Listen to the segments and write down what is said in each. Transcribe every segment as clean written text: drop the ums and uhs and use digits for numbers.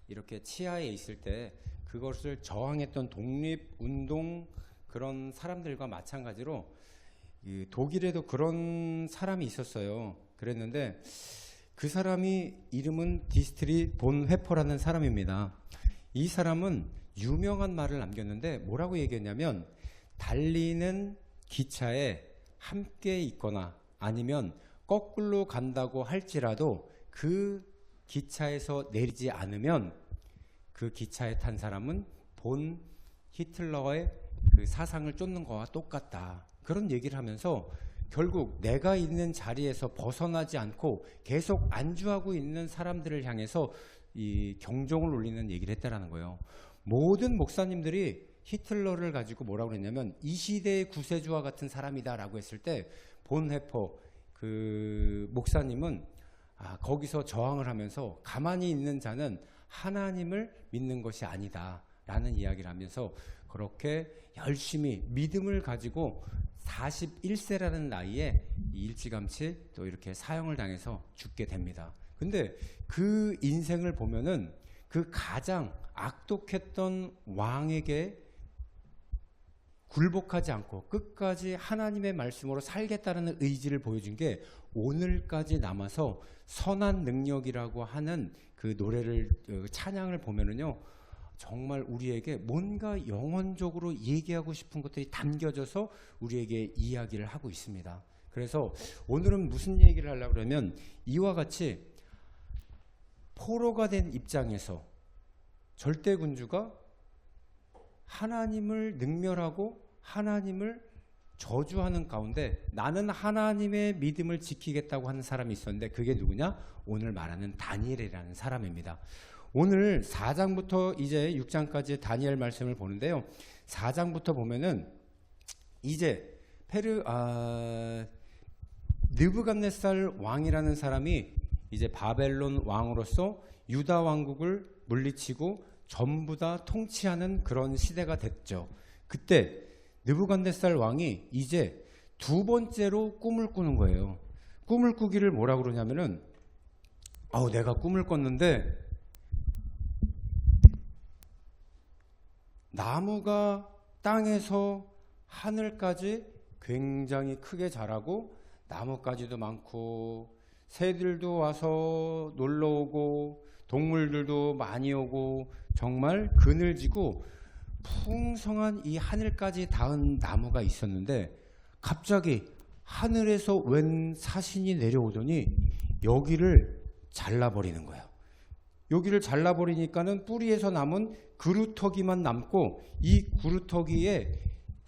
이렇게 치하에 있을 때 그것을 저항했던 독립운동 그런 사람들과 마찬가지로 독일에도 그런 사람이 있었어요. 그랬는데 그 사람이 이름은 디스트리 본 회퍼라는 사람입니다. 이 사람은 유명한 말을 남겼는데 뭐라고 얘기했냐면, 달리는 기차에 함께 있거나 아니면 거꾸로 간다고 할지라도 그 기차에서 내리지 않으면 그 기차에 탄 사람은 본 히틀러의 그 사상을 쫓는 거와 똑같다. 그런 얘기를 하면서 결국 내가 있는 자리에서 벗어나지 않고 계속 안주하고 있는 사람들을 향해서 이 경종을 울리는 얘기를 했다라는 거예요. 모든 목사님들이 히틀러를 가지고 뭐라고 그랬냐면 이 시대의 구세주와 같은 사람이다라고 했을 때 본 해퍼 그 목사님은 거기서 저항을 하면서 가만히 있는 자는 하나님을 믿는 것이 아니다 라는 이야기를 하면서 그렇게 열심히 믿음을 가지고 41세라는 나이에 일찌감치 또 이렇게 사형을 당해서 죽게 됩니다. 근데 그 인생을 보면은 그 가장 악독했던 왕에게 굴복하지 않고 끝까지 하나님의 말씀으로 살겠다는 의지를 보여준 게 오늘까지 남아서 선한 능력이라고 하는 그 노래를 찬양을 보면은요, 정말 우리에게 뭔가 영혼적으로 얘기하고 싶은 것들이 담겨져서 우리에게 이야기를 하고 있습니다. 그래서 오늘은 무슨 얘기를 하려고 그러면, 이와 같이 포로가 된 입장에서 절대군주가 하나님을 능멸하고 하나님을 저주하는 가운데 나는 하나님의 믿음을 지키겠다고 하는 사람이 있었는데, 그게 누구냐? 오늘 말하는 다니엘이라는 사람입니다. 오늘 4장부터 이제 6장까지 다니엘 말씀을 보는데요, 4장부터 보면은 이제 느부갓네살 왕이라는 사람이 이제 바벨론 왕으로서 유다 왕국을 물리치고 전부 다 통치하는 그런 시대가 됐죠. 그때 느부갓네살 왕이 이제 두 번째로 꿈을 꾸는 거예요. 꿈을 꾸기를 뭐라고 그러냐면은, 내가 꿈을 꿨는데 나무가 땅에서 하늘까지 굉장히 크게 자라고 나뭇가지도 많고 새들도 와서 놀러 오고 동물들도 많이 오고 정말 그늘지고 풍성한 이 하늘까지 닿은 나무가 있었는데, 갑자기 하늘에서 웬 사신이 내려오더니 여기를 잘라버리는 거예요. 여기를 잘라버리니까는 뿌리에서 남은 그루터기만 남고, 이 그루터기에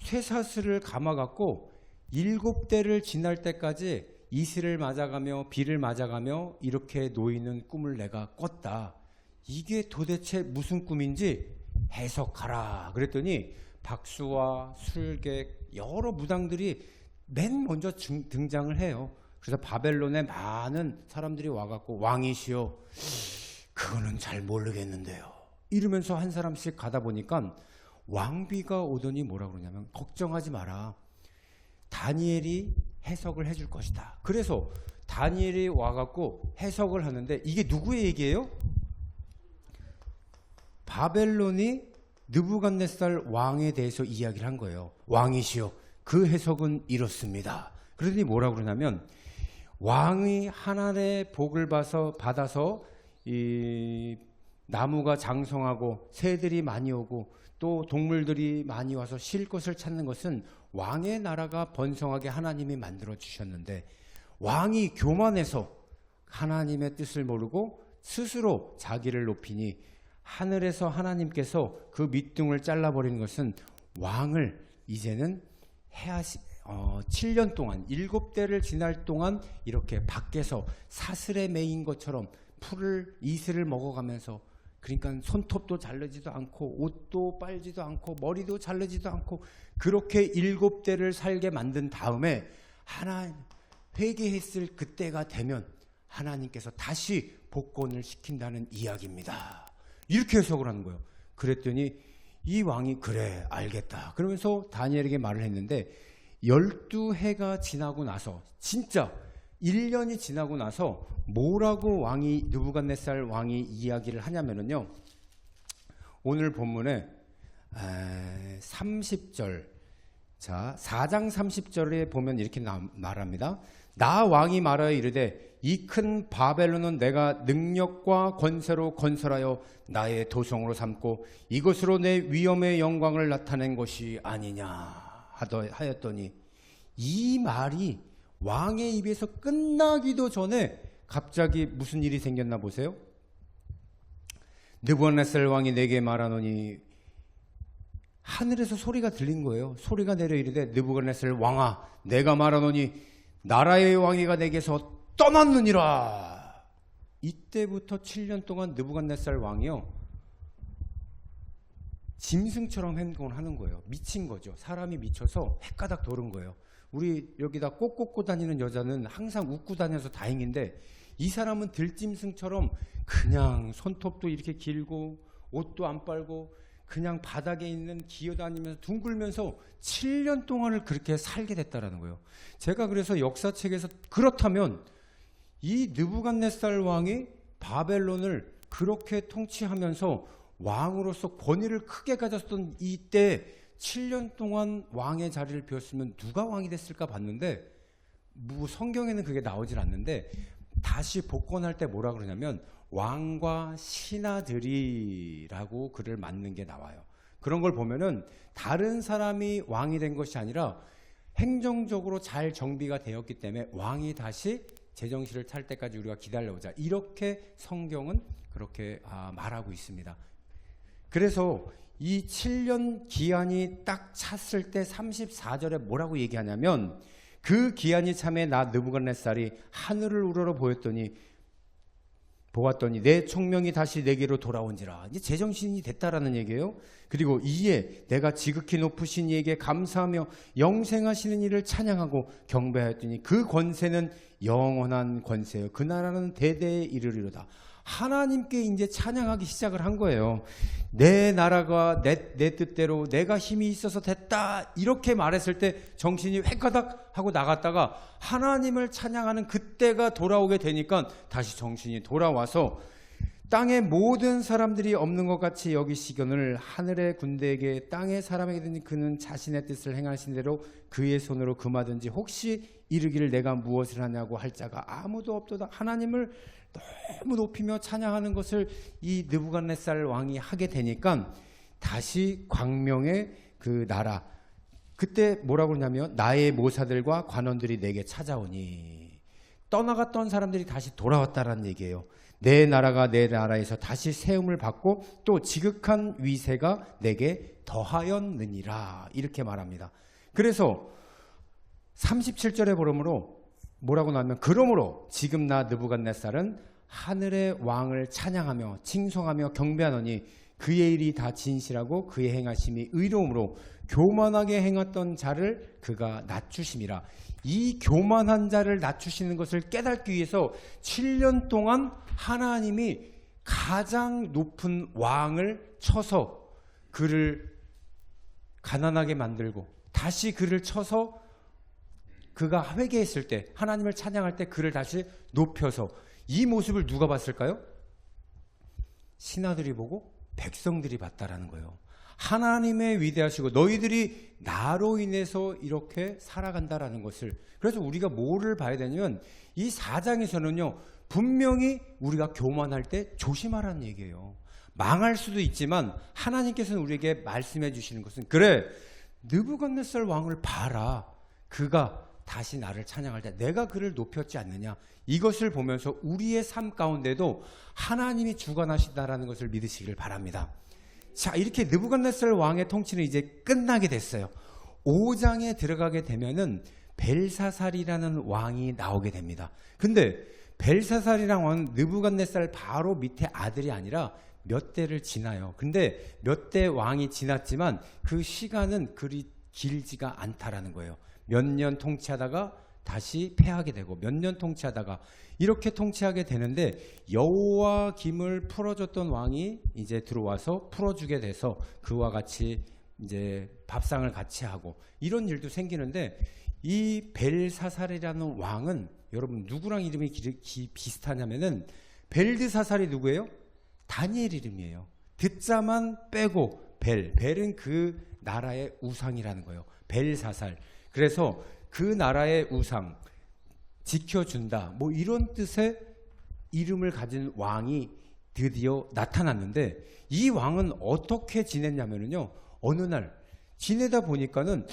쇠사슬을 감아갖고 7대를 지날 때까지 이슬을 맞아가며 비를 맞아가며 이렇게 놓이는 꿈을 내가 꿨다. 이게 도대체 무슨 꿈인지 해석하라. 그랬더니 박수와 술객 여러 무당들이 맨 먼저 등장을 해요. 그래서 바벨론에 많은 사람들이 와갖고, 왕이시여, 그거는 잘 모르겠는데요, 이러면서 한 사람씩 가다 보니까 왕비가 오더니 뭐라고 그러냐면, 걱정하지 마라, 다니엘이 해석을 해줄 것이다. 그래서 다니엘이 와갖고 해석을 하는데, 이게 누구의 얘기예요? 바벨론이 느부갓네살 왕에 대해서 이야기를 한 거예요. 왕이시여, 그 해석은 이렇습니다. 그러더니 뭐라고 그러냐면, 왕이 하늘의 복을 받아서 이 나무가 장성하고 새들이 많이 오고 또 동물들이 많이 와서 쉴 곳을 찾는 것은 왕의 나라가 번성하게 하나님이 만들어 주셨는데, 왕이 교만해서 하나님의 뜻을 모르고 스스로 자기를 높이니 하늘에서 하나님께서 그 밑둥을 잘라버리는 것은 왕을 이제는 7년 동안 7대를 지날 동안 이렇게 밖에서 사슬에 매인 것처럼 이슬을 먹어가면서, 그러니까 손톱도 자르지도 않고 옷도 빨지도 않고 머리도 자르지도 않고 그렇게 7대를 살게 만든 다음에 하나님 회개했을 그때가 되면 하나님께서 다시 복권을 시킨다는 이야기입니다. 이렇게 해석을 하는 거예요. 그랬더니 이 왕이 그래 알겠다 그러면서 다니엘에게 말을 했는데, 12해가 지나고 나서 진짜 1년이 지나고 나서 뭐라고 왕이 느부갓네살 왕이 이야기를 하냐면은요. 오늘 본문에 30절, 자 4장 30절에 보면 이렇게 말합니다. 나 왕이 말하여 이르되 이 큰 바벨론은 내가 능력과 권세로 건설하여 나의 도성으로 삼고 이것으로 내 위엄의 영광을 나타낸 것이 아니냐 하였더니, 이 말이 왕의 입에서 끝나기도 전에 갑자기 무슨 일이 생겼나 보세요. 느부갓네살 왕이 내게 말하노니, 하늘에서 소리가 들린 거예요. 소리가 내려 이르되 느부갓네살 왕아, 내가 말하노니 나라의 왕위가 내게서 떠났느니라. 이때부터 7년 동안 느부갓네살 왕이요, 짐승처럼 행동을 하는 거예요. 미친 거죠. 사람이 미쳐서 헷가닥 도는 거예요. 우리 여기다 꽃 꽂고 다니는 여자는 항상 웃고 다녀서 다행인데, 이 사람은 들짐승처럼 그냥 손톱도 이렇게 길고 옷도 안 빨고 그냥 바닥에 있는 기어다니면서 둥글면서 7년 동안을 그렇게 살게 됐다라는 거예요. 제가 그래서 역사책에서, 그렇다면 이 느부갓네살 왕이 바벨론을 그렇게 통치하면서 왕으로서 권위를 크게 가졌던 이때 7년 동안 왕의 자리를 비웠으면 누가 왕이 됐을까 봤는데, 성경에는 그게 나오질 않는데, 다시 복권할 때 뭐라 그러냐면 왕과 신하들이라고 글을 맞는 게 나와요. 그런 걸 보면은 다른 사람이 왕이 된 것이 아니라 행정적으로 잘 정비가 되었기 때문에 왕이 다시 제정신을 찰 때까지 우리가 기다려보자, 이렇게 성경은 그렇게 말하고 있습니다. 그래서 이 7년 기한이 딱 찼을 때 34절에 뭐라고 얘기하냐면, 그 기한이 참에 나 느부갓네살이 하늘을 우러러 보았더니 내 총명이 다시 내게로 돌아온지라. 이제 제정신이 됐다라는 얘기예요. 그리고 이에 내가 지극히 높으신 이에게 감사하며 영생하시는 이를 찬양하고 경배하였더니 그 권세는 영원한 권세요. 그 나라는 대대에 이르리로다. 하나님께 이제 찬양하기 시작을 한 거예요. 내 나라가 내 뜻대로 내가 힘이 있어서 됐다, 이렇게 말했을 때 정신이 획가닥 하고 나갔다가 하나님을 찬양하는 그때가 돌아오게 되니까 다시 정신이 돌아와서 땅의 모든 사람들이 없는 것 같이 여기시거늘 하늘의 군대에게 땅의 사람에게 드니 그는 자신의 뜻을 행하신 대로 그의 손으로 금하든지 혹시 이르기를 내가 무엇을 하냐고 할 자가 아무도 없도다. 하나님을 너무 높이며 찬양하는 것을 이 느부갓네살 왕이 하게 되니까 다시 광명의 그 나라, 그때 뭐라고 그러냐면 나의 모사들과 관원들이 내게 찾아오니, 떠나갔던 사람들이 다시 돌아왔다라는 얘기예요. 내 나라가 내 나라에서 다시 세움을 받고 또 지극한 위세가 내게 더하였느니라, 이렇게 말합니다. 그래서 37절에 보름으로 뭐라고 나오면, 그러므로 지금 나 느부갓네살은 하늘의 왕을 찬양하며 칭송하며 경배하노니 그의 일이 다 진실하고 그의 행하심이 의로움으로 교만하게 행했던 자를 그가 낮추심이라. 이 교만한 자를 낮추시는 것을 깨닫기 위해서 7년 동안 하나님이 가장 높은 왕을 쳐서 그를 가난하게 만들고, 다시 그를 쳐서 그가 회개했을 때, 하나님을 찬양할 때 그를 다시 높여서, 이 모습을 누가 봤을까요? 신하들이 보고 백성들이 봤다라는 거예요. 하나님의 위대하시고 너희들이 나로 인해서 이렇게 살아간다라는 것을. 그래서 우리가 뭐를 봐야 되냐면, 이 4장에서는요 분명히 우리가 교만할 때 조심하라는 얘기예요. 망할 수도 있지만 하나님께서는 우리에게 말씀해 주시는 것은, 그래 느부갓네살 왕을 봐라, 그가 다시 나를 찬양할 때 내가 그를 높였지 않느냐, 이것을 보면서 우리의 삶 가운데도 하나님이 주관하신다라는 것을 믿으시길 바랍니다. 자, 이렇게 느부갓네살 왕의 통치는 이제 끝나게 됐어요. 5장에 들어가게 되면은 벨사살이라는 왕이 나오게 됩니다. 근데 벨사살이라는 왕은 느부갓네살 바로 밑에 아들이 아니라 몇 대를 지나요. 근데 몇 대 왕이 지났지만 그 시간은 그리 길지가 않다라는 거예요. 몇 년 통치하다가 다시 패하게 되고, 몇 년 통치하다가 이렇게 통치하게 되는데, 여호와 김을 풀어줬던 왕이 이제 들어와서 풀어주게 돼서 그와 같이 이제 밥상을 같이 하고 이런 일도 생기는데, 이 벨사살이라는 왕은 여러분 누구랑 이름이 비슷하냐면은 벨드사살이 누구예요? 다니엘 이름이에요. 듣자만 빼고 벨은 그 나라의 우상이라는 거예요. 벨사살. 그래서 그 나라의 우상 지켜준다. 뭐 이런 뜻의 이름을 가진 왕이 드디어 나타났는데 이 왕은 어떻게 지냈냐면요. 어느 날 지내다 보니까는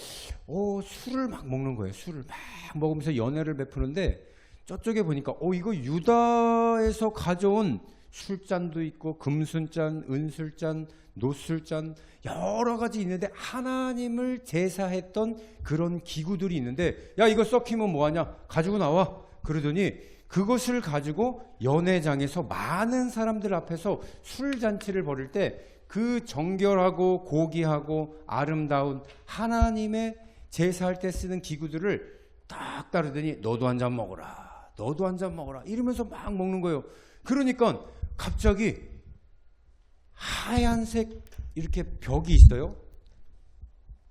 술을 막 먹는 거예요. 술을 막 먹으면서 연애를 베푸는데 저쪽에 보니까 이거 유다에서 가져온 술잔도 있고 금순잔, 은술잔, 노술잔 여러 가지 있는데 하나님을 제사했던 그런 기구들이 있는데 야 이거 썩히면 뭐하냐 가지고 나와 그러더니 그것을 가지고 연회장에서 많은 사람들 앞에서 술잔치를 벌일 때 그 정결하고 고귀하고 아름다운 하나님의 제사할 때 쓰는 기구들을 딱 따르더니 너도 한 잔 먹어라 너도 한 잔 먹어라 이러면서 막 먹는 거예요. 그러니까 갑자기 하얀색 이렇게 벽이 있어요.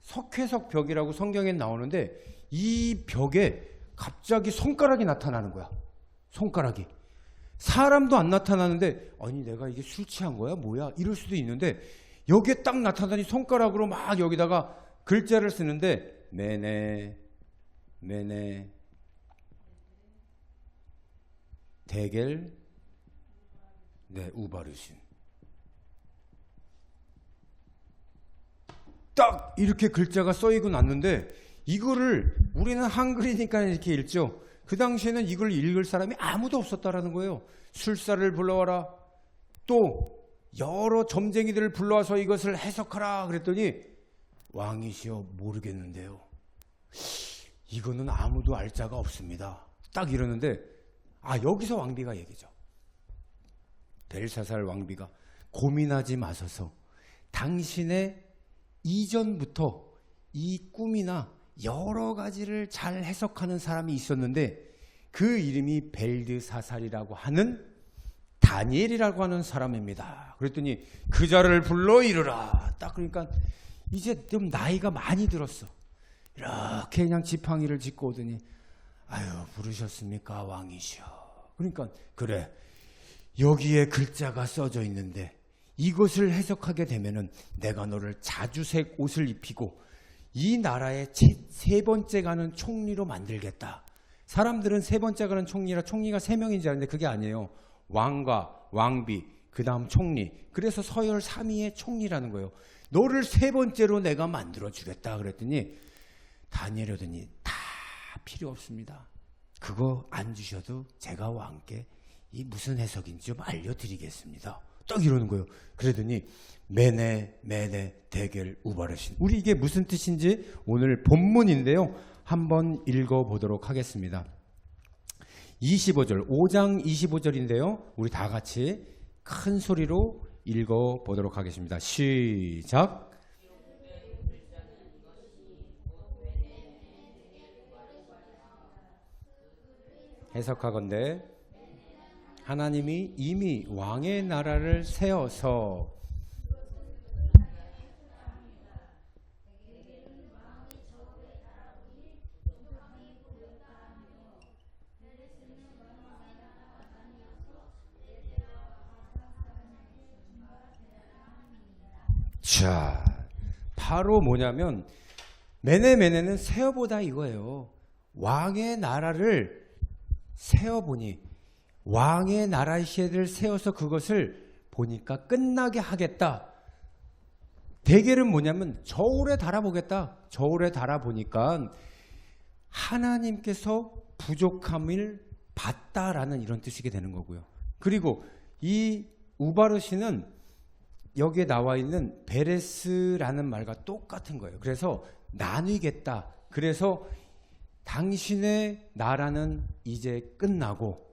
석회석 벽이라고 성경에 나오는데 이 벽에 갑자기 손가락이 나타나는 거야. 손가락이. 사람도 안 나타나는데 아니 내가 이게 술 취한 거야? 뭐야? 이럴 수도 있는데 여기에 딱 나타나니 손가락으로 막 여기다가 글자를 쓰는데 메네 데겔 우바르신 딱 이렇게 글자가 써있고 났는데 이거를 우리는 한글이니까 이렇게 읽죠. 그 당시에는 이걸 읽을 사람이 아무도 없었다라는 거예요. 술사를 불러와라. 또 여러 점쟁이들을 불러와서 이것을 해석하라 그랬더니 왕이시여 모르겠는데요. 이거는 아무도 알 자가 없습니다. 딱 이러는데 여기서 왕비가 얘기죠. 벨사살 왕비가 고민하지 마소서. 당신의 이전부터 이 꿈이나 여러 가지를 잘 해석하는 사람이 있었는데 그 이름이 벨드사살이라고 하는 다니엘이라고 하는 사람입니다. 그랬더니 그 자를 불러 이르라. 딱 그러니까 이제 좀 나이가 많이 들었어. 이렇게 그냥 지팡이를 짚고 오더니 아유 부르셨습니까 왕이시여. 그러니까 그래 여기에 글자가 써져 있는데 이것을 해석하게 되면은 내가 너를 자주색 옷을 입히고 이 나라의 세 번째 가는 총리로 만들겠다. 사람들은 세 번째 가는 총리라 총리가 3명인 줄 알았는데 그게 아니에요. 왕과 왕비 그 다음 총리. 그래서 서열 3위의 총리라는 거예요. 너를 3번째로 내가 만들어주겠다 그랬더니 다니엘이 오더니 다 필요 없습니다. 그거 안 주셔도 제가 왕께 이 무슨 해석인지 좀 알려드리겠습니다. 딱 이러는 거예요. 그러더니 메네 데겔 우바르신. 우리 이게 무슨 뜻인지 오늘 본문인데요. 한번 읽어보도록 하겠습니다. 25절 5장 25절인데요. 우리 다 같이 큰 소리로 읽어보도록 하겠습니다. 시작. 해석하건대 하나님이 이미 왕의 나라를 세워서 자, 바로 뭐냐면 메네는 세어보다 이거예요. 왕의 나라를 세어보니 왕의 나라의 시대를 세워서 그것을 보니까 끝나게 하겠다. 대결은 뭐냐면 저울에 달아보겠다. 저울에 달아보니까 하나님께서 부족함을 봤다라는 이런 뜻이게 되는 거고요. 그리고 이 우바르시는 여기에 나와 있는 베레스라는 말과 똑같은 거예요. 그래서 나뉘겠다. 그래서 당신의 나라는 이제 끝나고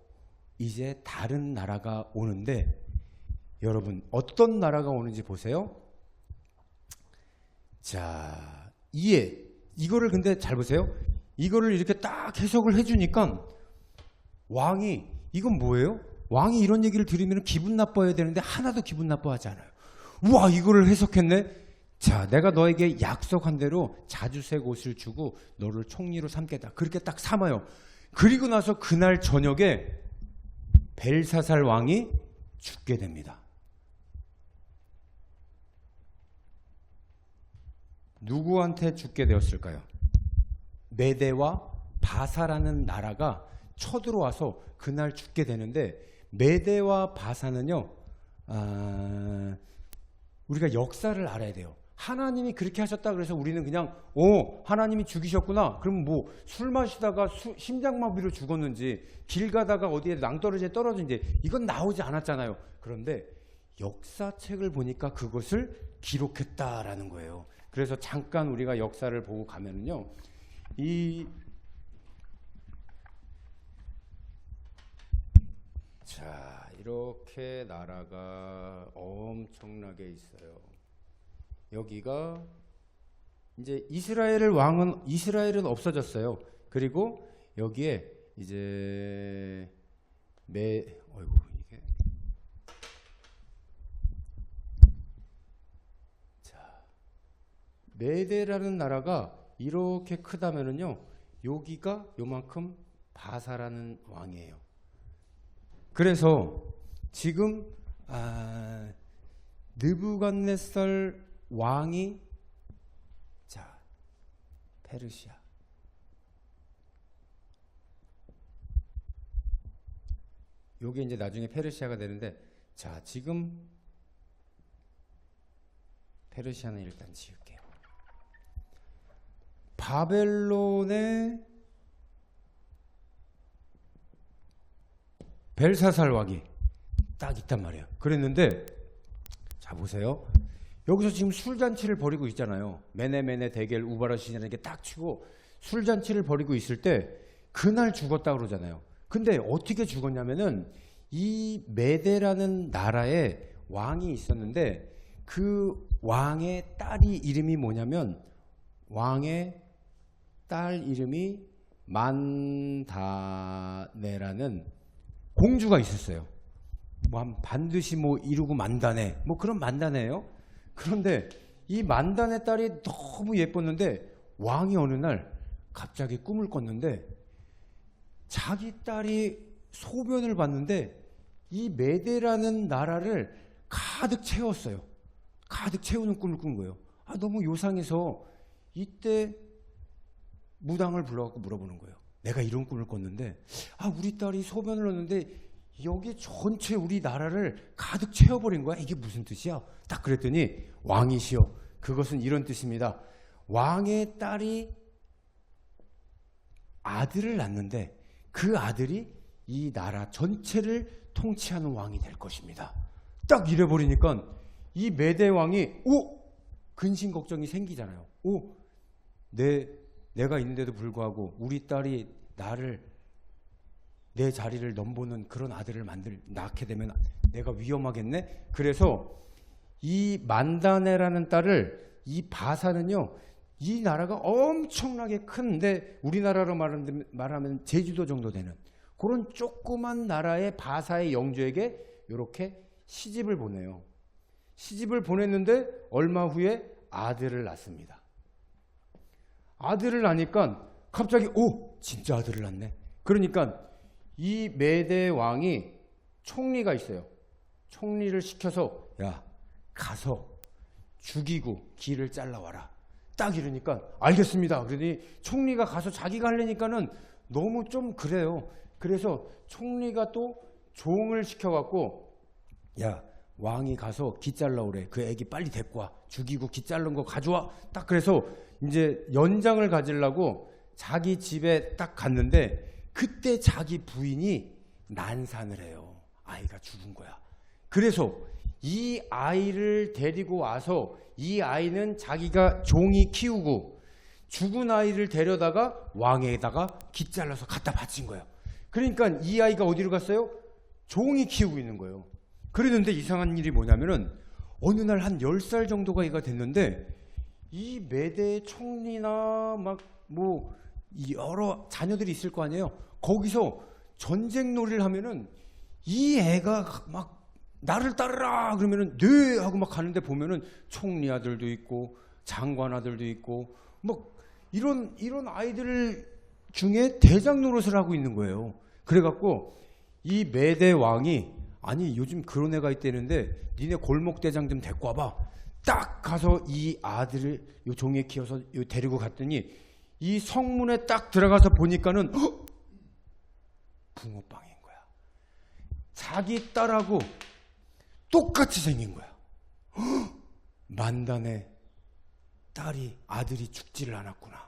이제 다른 나라가 오는데 여러분 어떤 나라가 오는지 보세요. 자, 이거를 근데 잘 보세요. 이거를 이렇게 딱 해석을 해주니까 왕이 이건 뭐예요? 왕이 이런 얘기를 들으면 기분 나빠야 되는데 하나도 기분 나빠하지 않아요. 우와 이거를 해석했네. 자, 내가 너에게 약속한 대로 자주색 옷을 주고 너를 총리로 삼겠다. 그렇게 딱 삼아요. 그리고 나서 그날 저녁에 벨사살 왕이 죽게 됩니다. 누구한테 죽게 되었을까요? 메대와 바사라는 나라가 쳐들어와서 그날 죽게 되는데, 메대와 바사는요, 우리가 역사를 알아야 돼요. 하나님이 그렇게 하셨다 그래서 우리는 그냥 하나님이 죽이셨구나, 그럼 뭐 술 마시다가 심장마비로 죽었는지 길 가다가 어디에 낭떠러지에 떨어진지 이건 나오지 않았잖아요. 그런데 역사책을 보니까 그것을 기록했다라는 거예요. 그래서 잠깐 우리가 역사를 보고 가면은요, 자, 이렇게 나라가 엄청나게 있어요. 여기가 이제 이스라엘은 없어졌어요. 그리고 여기에 이제 이게 메대라는 나라가 이렇게 크다면은요, 여기가 요만큼 바사라는 왕이에요. 그래서 지금 느부갓네살 왕이, 자, 페르시아, 요게 이제 나중에 페르시아가 되는데, 자, 지금 페르시아는 일단 지울게요. 바벨론의 벨사살 왕이 딱 있단 말이에요. 그랬는데, 자, 보세요. 여기서 지금 술잔치를 벌이고 있잖아요. 메네메네 대겔 우바라신이라는 게 딱 치고 술잔치를 벌이고 있을 때 그날 죽었다 그러잖아요. 근데 어떻게 죽었냐면은, 이 메대라는 나라에 왕이 있었는데 그 왕의 딸이 이름이 뭐냐면, 왕의 딸 이름이 만다네라는 공주가 있었어요. 반드시 이루고 만다네, 그런 만다네예요. 그런데 이 만다네 딸이 너무 예뻤는데 왕이 어느 날 갑자기 꿈을 꿨는데, 자기 딸이 소변을 봤는데 이 메대라는 나라를 가득 채웠어요. 가득 채우는 꿈을 꾼 거예요. 너무 요상해서 이때 무당을 불러갖고 물어보는 거예요. 내가 이런 꿈을 꿨는데 우리 딸이 소변을 넣었는데 여기 전체 우리 나라를 가득 채워버린 거야. 이게 무슨 뜻이야? 딱 그랬더니, 왕이시여, 그것은 이런 뜻입니다. 왕의 딸이 아들을 낳는데 그 아들이 이 나라 전체를 통치하는 왕이 될 것입니다. 딱 이래버리니까 이 메대 왕이 근심 걱정이 생기잖아요. 내가 있는데도 불구하고 우리 딸이 내 자리를 넘보는 그런 아들을 낳게 되면 내가 위험하겠네. 그래서 이 만다네라는 딸을, 이 바사는요, 이 나라가 엄청나게 큰데 우리나라로 말하면 제주도 정도 되는 그런 조그만 나라의 바사의 영주에게 이렇게 시집을 보내요. 시집을 보냈는데 얼마 후에 아들을 낳습니다. 아들을 낳으니까 갑자기 진짜 아들을 낳네. 그러니까 이 메대 왕이 총리가 있어요. 총리를 시켜서, 야, 가서 죽이고 기를 잘라와라. 딱 이러니까 알겠습니다. 그러더니 총리가 가서 자기가 하려니까는 너무 좀 그래요. 그래서 총리가 또 종을 시켜갖고, 야, 왕이 가서 기 잘라오래. 그 애기 빨리 데리고 와. 죽이고 기 자른 거 가져와. 딱 그래서 이제 연장을 가지려고 자기 집에 딱 갔는데, 그때 자기 부인이 난산을 해요. 아이가 죽은 거야. 그래서 이 아이를 데리고 와서, 이 아이는 자기가 종이 키우고 죽은 아이를 데려다가 왕에다가 기 잘라서 갖다 바친 거예요. 그러니까 이 아이가 어디로 갔어요? 종이 키우고 있는 거예요. 그랬는데 이상한 일이 뭐냐면은, 어느 날 한 10살 정도가 애가 됐는데 이 메대 총리나 여러 자녀들이 있을 거 아니에요. 거기서 전쟁 놀이를 하면은 이 애가 막 나를 따르라 그러면은 네 하고 막 가는데 보면은 총리 아들도 있고 장관 아들도 있고 이런 아이들을 중에 대장 노릇을 하고 있는 거예요. 그래갖고 이 메대 왕이 아니 요즘 그런 애가 있다는데 니네 골목 대장 좀 데리고 와봐. 딱 가서 이 아들을 요 종에 키워서 요 데리고 갔더니 이 성문에 딱 들어가서 보니까는 붕어빵인 거야. 자기 딸하고 똑같이 생긴 거야. 만단에 아들이 죽지를 않았구나.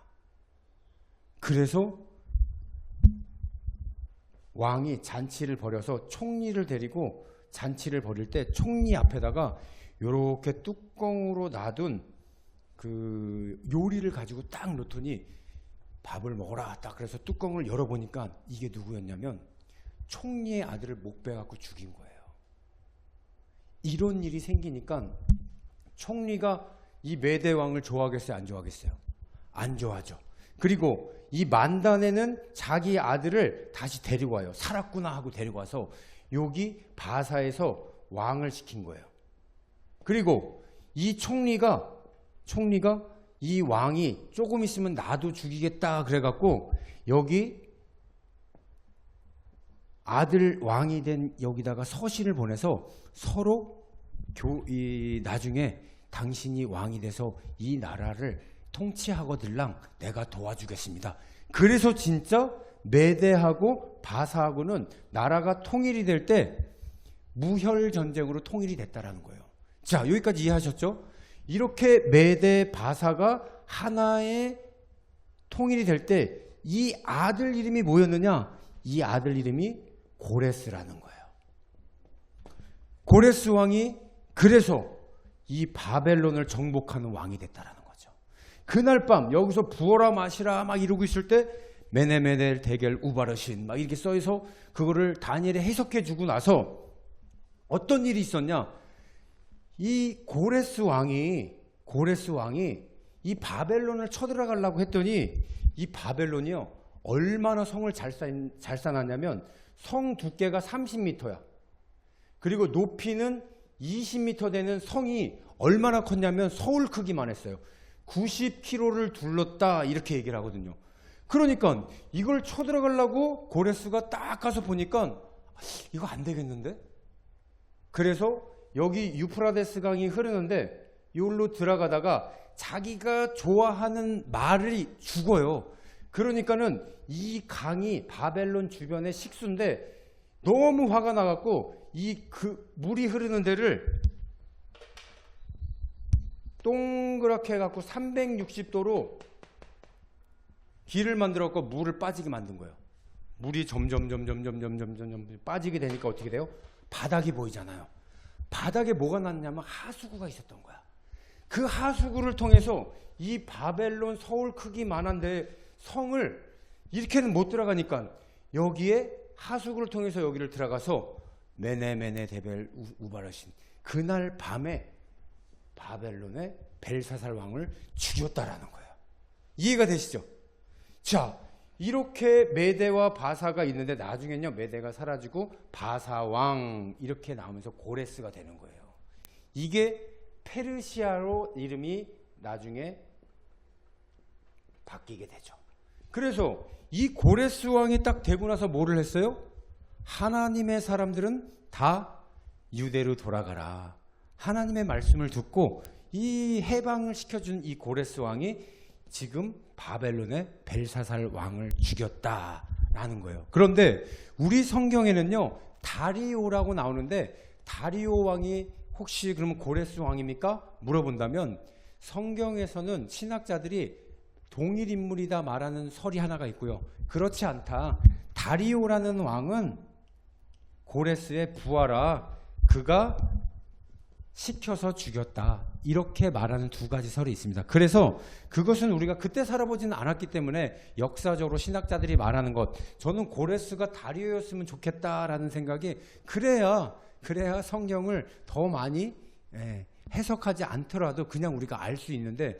그래서 왕이 잔치를 벌여서 총리를 데리고 잔치를 벌일 때 총리 앞에다가 요렇게 뚜껑으로 놔둔 그 요리를 가지고 딱 놓더니 밥을 먹어라. 딱 그래서 뚜껑을 열어보니까 이게 누구였냐면 총리의 아들을 목 베갖고 죽인 거예요. 이런 일이 생기니까 총리가 이 메대왕을 좋아하겠어요? 안 좋아하겠어요? 안 좋아하죠. 그리고 이 만단에는 자기 아들을 다시 데리고 와요. 살았구나 하고 데리고 와서 여기 바사에서 왕을 시킨 거예요. 그리고 이 총리가 이 왕이 조금 있으면 나도 죽이겠다 그래갖고 여기 아들 왕이 된 여기다가 서신을 보내서 서로 나중에 당신이 왕이 돼서 이 나라를 통치하거들랑 내가 도와주겠습니다. 그래서 진짜 메대하고 바사하고는 나라가 통일이 될 때 무혈 전쟁으로 통일이 됐다라는 거예요. 자, 여기까지 이해하셨죠? 이렇게 메대 바사가 하나의 통일이 될 때 이 아들 이름이 뭐였느냐? 이 아들 이름이 고레스라는 거예요. 고레스 왕이 그래서 이 바벨론을 정복하는 왕이 됐다라는 거죠. 그날 밤 여기서 부어라 마시라 막 이러고 있을 때 메네메넬 데겔 우바르신 막 이렇게 써있어 그거를 다니엘이 해석해 주고 나서 어떤 일이 있었냐? 이 고레스 왕이 이 바벨론을 쳐들어가려고 했더니 이 바벨론이요 얼마나 성을 잘 쌓았냐면 성 두께가 30m야. 그리고 높이는 20m 되는 성이 얼마나 컸냐면 서울 크기만 했어요. 90km를 둘렀다 이렇게 얘기를 하거든요. 그러니까 이걸 쳐들어가려고 고레스가 딱 가서 보니까 이거 안 되겠는데? 그래서 여기 유프라데스 강이 흐르는데 여기로 들어가다가 자기가 좋아하는 말이 죽어요. 그러니까는 이 강이 바벨론 주변의 식수인데 너무 화가 나갖고 물이 흐르는 데를 동그랗게 해갖고 360도로 길을 만들었고 물을 빠지게 만든 거예요. 물이 점점 빠지게 되니까 어떻게 돼요? 바닥이 보이잖아요. 바닥에 뭐가 났냐면 하수구가 있었던 거야. 그 하수구를 통해서 이 바벨론 서울 크기만한데 성을 이렇게는 못 들어가니까 여기에 하수구를 통해서 여기를 들어가서 메네메네 데벨 우바르신 그날 밤에 바벨론의 벨사살 왕을 죽였다라는 거예요. 이해가 되시죠? 자, 이렇게 메대와 바사가 있는데 나중에는요 메대가 사라지고 바사 왕 이렇게 나오면서 고레스가 되는 거예요. 이게 페르시아로 이름이 나중에 바뀌게 되죠. 그래서 이 고레스 왕이 딱 되고 나서 뭐를 했어요? 하나님의 사람들은 다 유대로 돌아가라. 하나님의 말씀을 듣고 이 해방을 시켜준 이 고레스 왕이 지금 바벨론의 벨사살 왕을 죽였다라는 거예요. 그런데 우리 성경에는요 다리오라고 나오는데 다리오 왕이 혹시 그러면 고레스 왕입니까? 물어본다면 성경에서는 신학자들이 동일 인물이다 말하는 설이 하나가 있고요. 그렇지 않다. 다리오라는 왕은 고레스의 부하라. 그가 시켜서 죽였다. 이렇게 말하는 두 가지 설이 있습니다. 그래서 그것은 우리가 그때 살아보지는 않았기 때문에 역사적으로 신학자들이 말하는 것, 저는 고레스가 다리오였으면 좋겠다라는 생각이 그래야 성경을 더 많이 해석하지 않더라도 그냥 우리가 알 수 있는데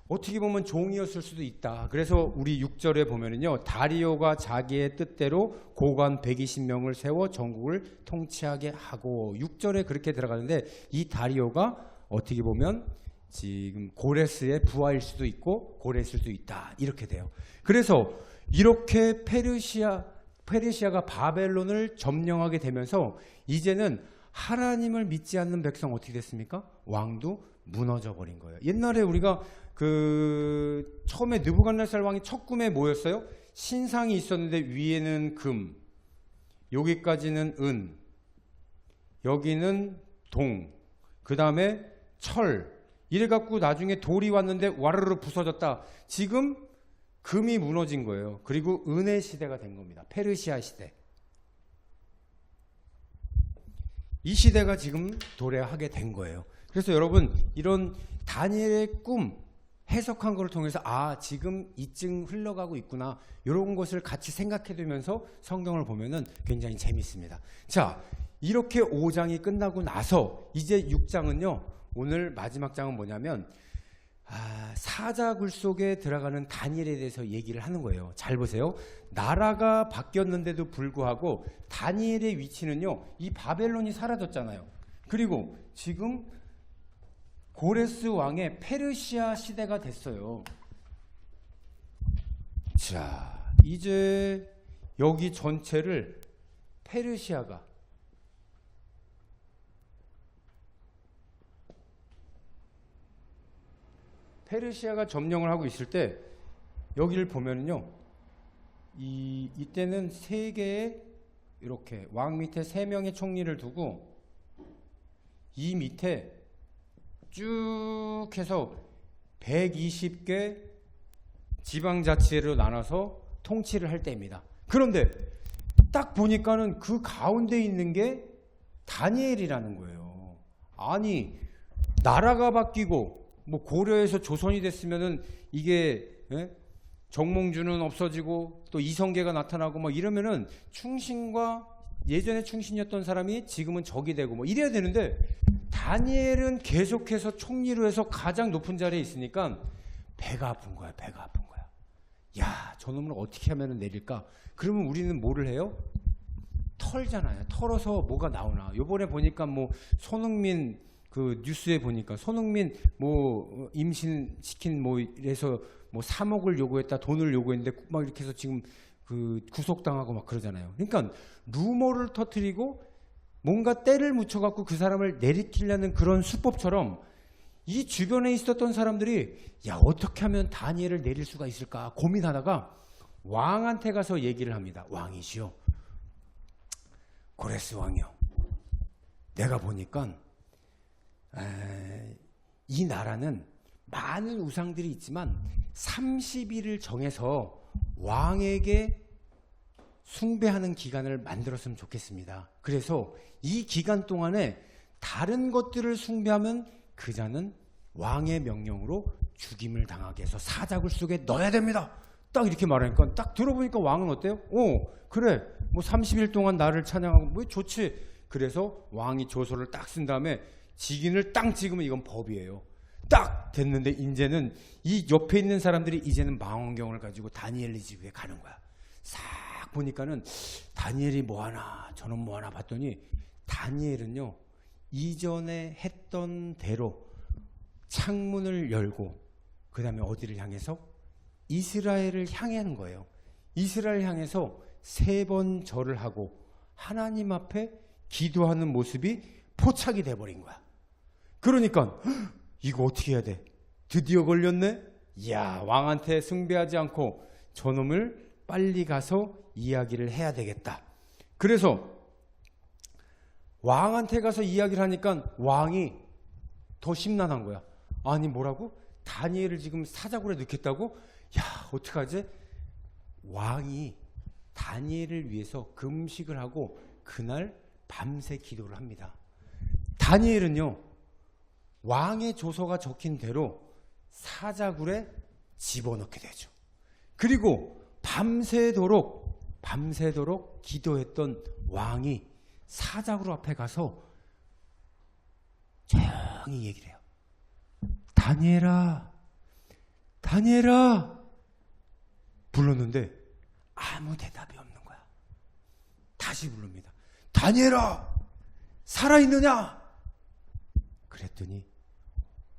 어떻게 보면 종이었을 수도 있다. 그래서 우리 6절에 보면은요, 다리오가 자기의 뜻대로 고관 120명을 세워 전국을 통치하게 하고 6절에 그렇게 들어가는데 이 다리오가 어떻게 보면 지금 고레스의 부하일 수도 있고 고레스일 수도 있다. 이렇게 돼요. 그래서 이렇게 페르시아가 바벨론을 점령하게 되면서 이제는 하나님을 믿지 않는 백성 어떻게 됐습니까? 왕도 무너져 버린 거예요. 옛날에 우리가 처음에 느부갓네살 왕이 첫 꿈에 뭐였어요? 신상이 있었는데 위에는 금, 여기까지는 은, 여기는 동, 그 다음에 철, 이래갖고 나중에 돌이 왔는데 와르르 부서졌다. 지금 금이 무너진 거예요. 그리고 은의 시대가 된 겁니다. 페르시아 시대. 이 시대가 지금 도래하게 된 거예요. 그래서 여러분, 이런 다니엘의 꿈 해석한 것을 통해서 지금 이쯤 흘러가고 있구나, 이런 것을 같이 생각해 두면서 성경을 보면은 굉장히 재밌습니다. 자, 이렇게 5장이 끝나고 나서 이제 6장은요, 오늘 마지막 장은 뭐냐면 사자굴 속에 들어가는 다니엘에 대해서 얘기를 하는 거예요. 잘 보세요. 나라가 바뀌었는데도 불구하고 다니엘의 위치는요, 이 바벨론이 사라졌잖아요. 그리고 지금 고레스 왕의 페르시아 시대가 됐어요. 자, 이제 여기 전체를 페르시아가 점령을 하고 있을 때 여기를 보면은요, 이때는 세 개의 이렇게 왕 밑에 3명의 총리를 두고 이 밑에 쭉 해서 120개 지방자치로 나눠서 통치를 할 때입니다. 그런데 딱 보니까는 그 가운데 있는 게 다니엘이라는 거예요. 아니, 나라가 바뀌고 뭐 고려에서 조선이 됐으면은 이게 정몽주는 없어지고 또 이성계가 나타나고 뭐 이러면은 충신과 예전에 충신이었던 사람이 지금은 적이 되고 뭐 이래야 되는데, 다니엘은 계속해서 총리로 해서 가장 높은 자리에 있으니까 배가 아픈 거야. 배가 아픈 거야. 야, 저놈을 어떻게 하면 내릴까? 그러면 우리는 뭐를 해요? 털잖아요. 털어서 뭐가 나오나. 요번에 보니까 뭐 손흥민 그 뉴스에 보니까 손흥민 뭐 임신시킨 뭐 이래서 뭐 3억을 요구했다, 돈을 요구했는데 막 이렇게 해서 지금 그 구속당하고 막 그러잖아요. 그러니까 루머를 터뜨리고 뭔가 때를 묻혀갖고 그 사람을 내리키려는 그런 수법처럼 이 주변에 있었던 사람들이 어떻게 하면 다니엘을 내릴 수가 있을까 고민하다가 왕한테 가서 얘기를 합니다. 왕이시여, 고레스 왕이요, 내가 보니까 이 나라는 많은 우상들이 있지만 30일을 정해서 왕에게 숭배하는 기간을 만들었으면 좋겠습니다. 그래서 이 기간 동안에 다른 것들을 숭배하면 그 자는 왕의 명령으로 죽임을 당하게 해서 사자굴 속에 넣어야 됩니다. 딱 이렇게 말하니까 딱 들어보니까 왕은 어때요? 그래, 뭐 30일 동안 나를 찬양하고 뭐 좋지. 그래서 왕이 조서를 딱 쓴 다음에 직인을 딱 찍으면 이건 법이에요. 딱 됐는데 이제는 이 옆에 있는 사람들이 이제는 망원경을 가지고 다니엘네 집에 가는 거야. 싹 보니까는 다니엘이 뭐하나 저는 뭐하나 봤더니 다니엘은요, 이전에 했던 대로 창문을 열고 그 다음에 어디를 향해서? 이스라엘을 향하는 거예요. 이스라엘 향해서 3번 절을 하고 하나님 앞에 기도하는 모습이 포착이 돼버린 거야. 그러니까 이거 어떻게 해야 돼? 드디어 걸렸네? 이야, 왕한테 숭배하지 않고 저놈을 빨리 가서 이야기를 해야 되겠다. 그래서 왕한테 가서 이야기를 하니까 왕이 더 심란한 거야. 아니 뭐라고? 다니엘을 지금 사자굴에 넣겠다고? 야, 어떡하지? 왕이 다니엘을 위해서 금식을 하고 그날 밤새 기도를 합니다. 다니엘은요, 왕의 조서가 적힌 대로 사자굴에 집어넣게 되죠. 그리고 밤새도록 기도했던 왕이 사자굴 앞에 가서 조용히 얘기를 해요. 다니엘아, 다니엘아 불렀는데 아무 대답이 없는 거야. 다시 부릅니다. 다니엘아, 살아있느냐? 그랬더니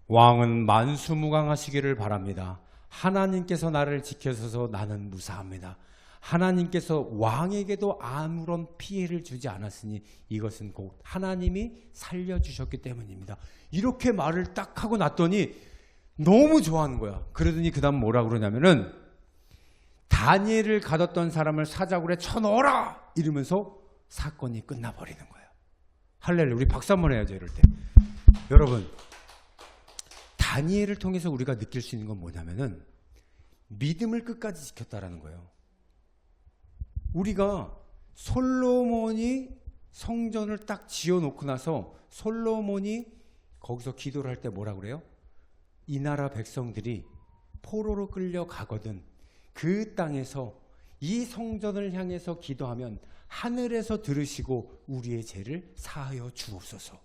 왕은 만수무강하시기를 바랍니다. 하나님께서 나를 지켜서서 나는 무사합니다. 하나님께서 왕에게도 아무런 피해를 주지 않았으니 이것은 곧 하나님이 살려주셨기 때문입니다. 이렇게 말을 딱 하고 났더니 너무 좋아하는 거야. 그러더니 그 다음 뭐라 그러냐면은 다니엘을 가뒀던 사람을 사자굴에 쳐넣어라! 이러면서 사건이 끝나버리는 거예요. 할렐루야. 우리 박수 한번 해야죠, 이럴 때. 여러분, 다니엘을 통해서 우리가 느낄 수 있는 건 뭐냐면은 믿음을 끝까지 지켰다라는 거예요. 우리가 솔로몬이 성전을 딱 지어놓고 나서 솔로몬이 거기서 기도를 할 때 뭐라 그래요? 이 나라 백성들이 포로로 끌려가거든 그 땅에서 이 성전을 향해서 기도하면 하늘에서 들으시고 우리의 죄를 사하여 주옵소서.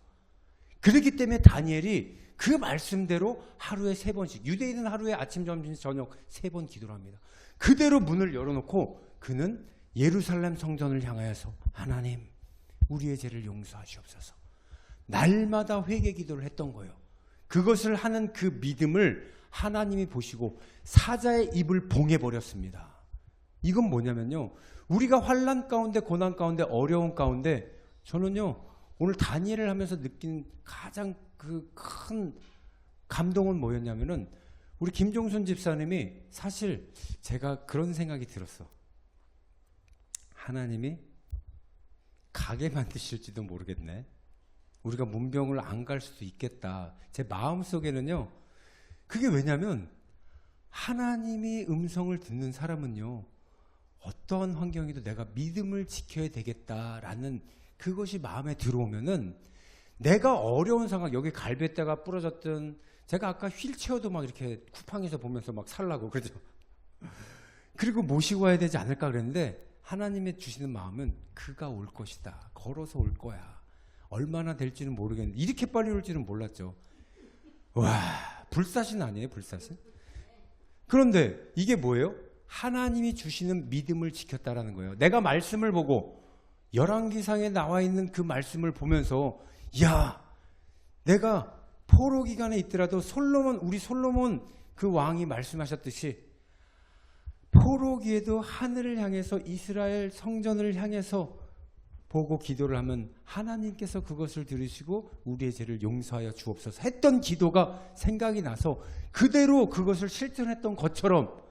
그렇기 때문에 다니엘이 그 말씀대로 하루에 3번씩, 유대인은 하루에 아침, 점심, 저녁 3번 기도를 합니다. 그대로 문을 열어놓고 그는 예루살렘 성전을 향하여서 하나님 우리의 죄를 용서하시옵소서. 날마다 회개 기도를 했던 거예요. 그것을 하는 그 믿음을 하나님이 보시고 사자의 입을 봉해버렸습니다. 이건 뭐냐면요, 우리가 환난 가운데, 고난 가운데, 어려운 가운데, 저는요 오늘 다니엘을 하면서 느낀 가장 그 큰 감동은 뭐였냐면은 우리 김종순 집사님이, 사실 제가 그런 생각이 들었어. 하나님이 가게 만드실지도 모르겠네. 우리가 문병을 안 갈 수도 있겠다. 제 마음속에는요, 그게 왜냐면 하나님이 음성을 듣는 사람은요 어떠한 환경에도 내가 믿음을 지켜야 되겠다라는 그것이 마음에 들어오면은 내가 어려운 상황, 여기 갈배대가 부러졌든, 제가 아까 휠체어도 막 이렇게 쿠팡에서 보면서 막 살라고 그러죠. 그리고 모시고 와야 되지 않을까 그랬는데 하나님의 주시는 마음은 그가 올 것이다. 걸어서 올 거야. 얼마나 될지는 모르겠는데 이렇게 빨리 올지는 몰랐죠. 와, 불사신 아니에요, 불사신? 그런데 이게 뭐예요? 하나님이 주시는 믿음을 지켰다라는 거예요. 내가 말씀을 보고 열왕기상에 나와 있는 그 말씀을 보면서, 야, 내가 포로 기간에 있더라도 우리 솔로몬 그 왕이 말씀하셨듯이 포로기에도 하늘을 향해서 이스라엘 성전을 향해서 보고 기도를 하면 하나님께서 그것을 들으시고 우리의 죄를 용서하여 주옵소서 했던 기도가 생각이 나서 그대로 그것을 실천했던 것처럼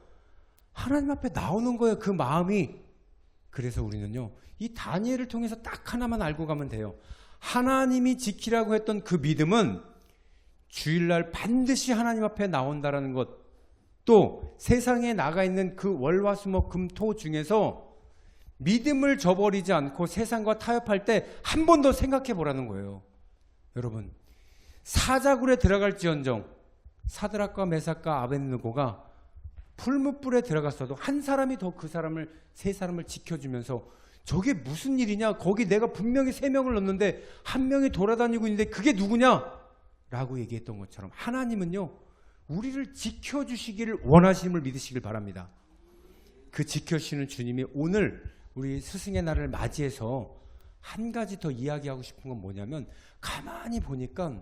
하나님 앞에 나오는 거예요, 그 마음이. 그래서 우리는요, 이 다니엘을 통해서 딱 하나만 알고 가면 돼요. 하나님이 지키라고 했던 그 믿음은 주일날 반드시 하나님 앞에 나온다라는 것, 또 세상에 나가 있는 그 월화수목 금토 중에서 믿음을 저버리지 않고 세상과 타협할 때 한 번 더 생각해 보라는 거예요. 여러분, 사자굴에 들어갈지언정 사드락과 메삭과 아벳느고가 풀무불에 들어갔어도 한 사람이 더 그 사람을, 세 사람을 지켜주면서 저게 무슨 일이냐, 거기 내가 분명히 3명을 넣었는데 1명이 돌아다니고 있는데 그게 누구냐 라고 얘기했던 것처럼 하나님은요 우리를 지켜주시기를 원하심을 믿으시길 바랍니다. 그 지켜주시는 주님이 오늘 우리 스승의 날을 맞이해서 한 가지 더 이야기하고 싶은 건 뭐냐면, 가만히 보니까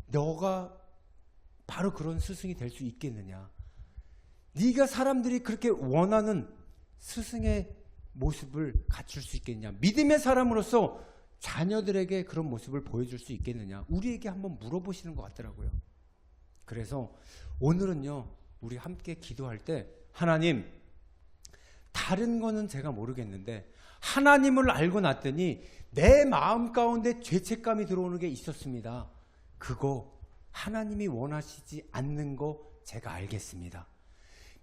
너가 바로 그런 스승이 될 수 있겠느냐, 네가 사람들이 그렇게 원하는 스승의 모습을 갖출 수 있겠냐, 믿음의 사람으로서 자녀들에게 그런 모습을 보여줄 수 있겠느냐, 우리에게 한번 물어보시는 것 같더라고요. 그래서 오늘은요 우리 함께 기도할 때, 하나님, 다른 거는 제가 모르겠는데 하나님을 알고 났더니 내 마음 가운데 죄책감이 들어오는 게 있었습니다. 그거 하나님이 원하시지 않는 거 제가 알겠습니다.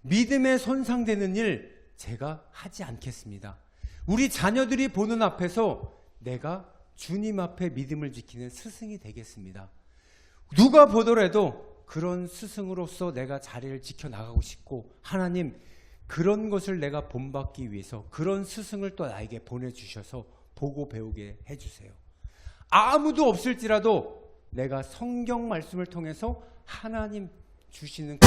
믿음에 손상되는 일 제가 하지 않겠습니다. 우리 자녀들이 보는 앞에서 내가 주님 앞에 믿음을 지키는 스승이 되겠습니다. 누가 보더라도 그런 스승으로서 내가 자리를 지켜나가고 싶고, 하나님 그런 것을 내가 본받기 위해서 그런 스승을 또 나에게 보내주셔서 보고 배우게 해주세요. 아무도 없을지라도 내가 성경 말씀을 통해서 하나님 주시는